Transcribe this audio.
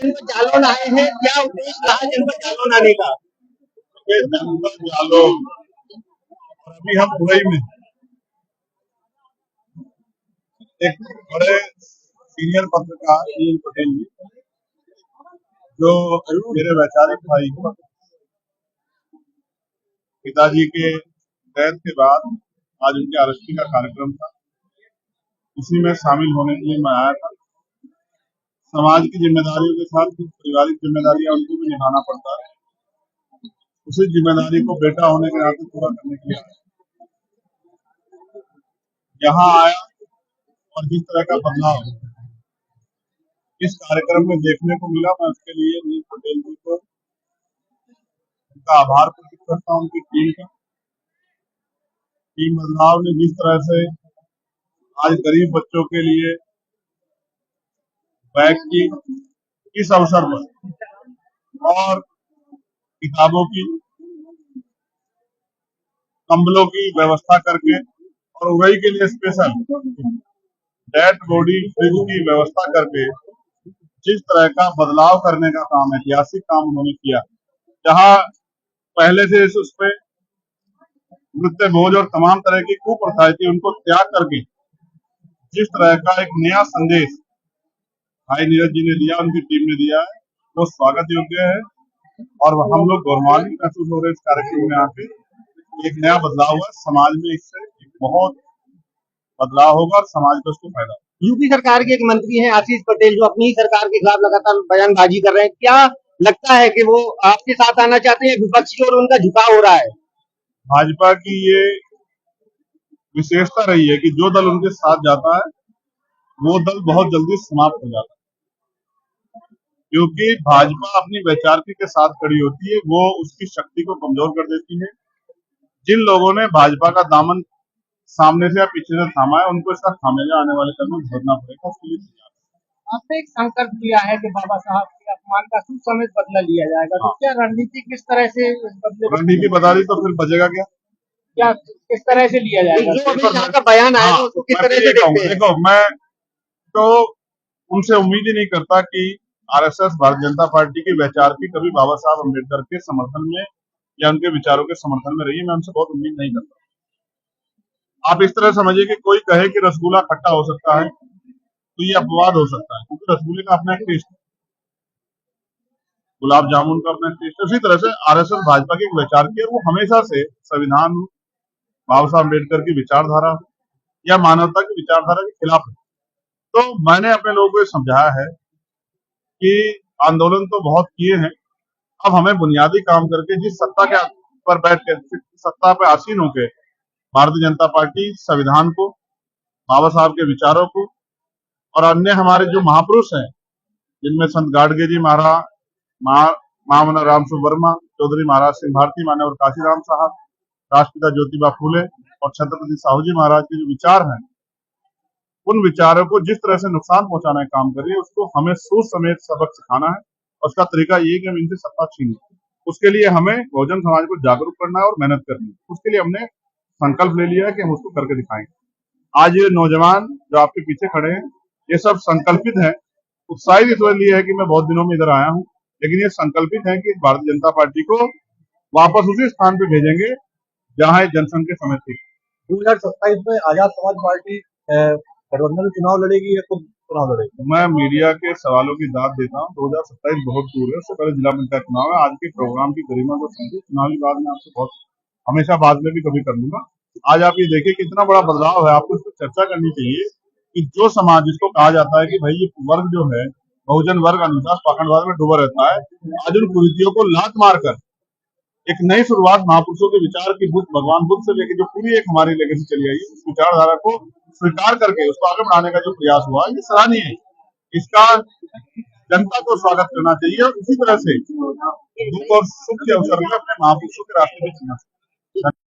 जनपद जालौन आए हैं, क्या उद्देश्य रहा जनपद जालौन आने का? जनपद जालौन और अभी हम दुबई में एक बड़े सीनियर पत्रकार नील पटेल जी, जो मेरे वैचारिक भाई पिताजी के डेथ के बाद आज उनके अरेस्टी का कार्यक्रम था, उसी में शामिल होने के लिए मैं आया था। समाज की जिम्मेदारियों के साथ कुछ पारिवारिक जिम्मेदारियां उनको भी निभाना पड़ता है, उसी जिम्मेदारी को बेटा होने के नाते पूरा करने के लिए यहाँ आया और जिस तरह का बदलाव इस कार्यक्रम में देखने को मिला, मैं उसके लिए नील पटेल जी को उनका आभार प्रकट करता हूँ। उनकी टीम बदलाव ने जिस तरह से आज गरीब बच्चों के लिए बैग की इस अवसर पर और किताबों की, कंबलों की व्यवस्था करके और उड़ई के लिए स्पेशल डेड बॉडी फ्रिज की व्यवस्था करके जिस तरह का बदलाव करने का काम, ऐतिहासिक काम उन्होंने किया, जहां पहले से उस पे मृत्यु भोज और तमाम तरह की कुप्रथाएं थी, उनको त्याग करके जिस तरह का एक नया संदेश भाई नीरज जी ने दिया, उनकी टीम ने दिया है, वो स्वागत योग्य है। और हम लोग गौरवान्वित महसूस हो रहे हैं इस कार्यक्रम में आके। एक नया बदलाव हुआ समाज में, इससे एक बहुत बदलाव होगा और समाज को उसको फायदा होगा। यूपी सरकार के एक मंत्री हैं आशीष पटेल, जो अपनी सरकार के खिलाफ लगातार बयानबाजी कर रहे हैं, क्या लगता है कि वो आपके साथ आना चाहते हैं, विपक्ष की ओर उनका झुकाव हो रहा है? भाजपा की ये विशेषता रही है कि जो दल उनके साथ जाता है वो दल बहुत जल्दी समाप्त हो जाता है, क्योंकि भाजपा अपनी वैचारिक के साथ खड़ी होती है, वो उसकी शक्ति को कमजोर कर देती है। जिन लोगों ने भाजपा का दामन सामने से या पीछे से थामा है, उनको इसका खामियाजा आने वाले कल में भुगतना पड़ेगा। उसके लिए आपने एक संकल्प लिया है कि बाबा साहब के अपमान का सुसमेत बदला लिया जाएगा, तो क्या रणनीति किस तरह से रणनीति बता दी तो फिर बचेगा क्या? क्या किस तरह से लिया जाएगा? जो अभी यहाँ का बयान आया उसको किस तरह से देखते हैं? देखो, मैं तो उनसे उम्मीद ही नहीं करता कि आरएसएस भारतीय जनता पार्टी की वैचारिक कभी बाबा साहब अम्बेडकर के समर्थन में या उनके विचारों के समर्थन में रही है। मैं उनसे बहुत उम्मीद नहीं करता। आप इस तरह समझिए कि कोई कहे कि रसगुल्ला खट्टा हो सकता है तो ये अपवाद हो सकता है, क्योंकि रसगुल्ले का अपना एक टेस्ट, गुलाब जामुन का अपना टेस्ट। उसी तरह से आरएसएस भाजपा की एक वैचारिक है, वो हमेशा से संविधान, बाबा साहब अम्बेडकर की विचारधारा या मानवता की विचारधारा के खिलाफ है। तो मैंने अपने लोगों को समझाया है कि आंदोलन तो बहुत किए हैं, अब हमें बुनियादी काम करके जिस सत्ता के पर बैठ के, सत्ता पे आसीन होकर भारतीय जनता पार्टी संविधान को, बाबा साहब के विचारों को और अन्य हमारे जो महापुरुष हैं, जिनमें संत गाडगे जी महाराज, महामना रामसु वर्मा, चौधरी महाराज सिंह भारती, मान्यवर काशीराम साहब, राष्ट्रपिता ज्योतिबा फूले और छत्रपति साहू जी महाराज के जो विचार हैं, उन विचारों को जिस तरह से नुकसान पहुंचाने का काम कर रही है, उसको हमें सोच समेत सबक सिखाना है। और उसका तरीका ये कि हम इनसे सत्ता छीने, उसके लिए हमें बहुजन समाज को जागरूक करना है और मेहनत करनी है। उसके लिए हमने संकल्प ले लिया है कि हम उसको करके दिखाएंगे। आज ये नौजवान जो आपके पीछे खड़े हैं, ये सब संकल्पित है। उत्साहित इसलिए है कि मैं बहुत दिनों में इधर आया हूँ, लेकिन ये संकल्पित है कि भारतीय जनता पार्टी को वापस उसी स्थान पे भेजेंगे जहां जनसंघ के समय थी। 2027 में आजाद समाज पार्टी गठबंधन चुनाव लड़ेगी या खुद चुनाव लड़ेगी? मैं मीडिया के सवालों की दाद देता हूँ। 2027 बहुत दूर है, उससे पहले जिला पंचायत चुनाव है। आज के प्रोग्राम की गरिमा को समझे, चुनावी बाद में आपसे बहुत हमेशा बाद में भी कभी कर लूंगा। आज आप ये देखिए कितना बड़ा बदलाव है, आपको इस पर चर्चा करनी चाहिए कि जो समाज जिसको कहा जाता है कि भाई ये वर्ग जो है बहुजन वर्ग अनुशासन पाखंडवाद में डूबा रहता है, आज उन कुरीतियों को लात मारकर एक नई शुरुआत महापुरुषों के विचार की, बुद्ध भगवान बुद्ध से लेकर जो पूरी एक हमारी लेगेसी चली आई, उस विचारधारा को स्वीकार करके उसको आगे बढ़ाने का जो प्रयास हुआ, ये सराहनीय है। इसका जनता को स्वागत करना चाहिए और इसी तरह से दुख और सुख के अवसर में अपने महापुरुषों के रास्ते में चलना चाहिए।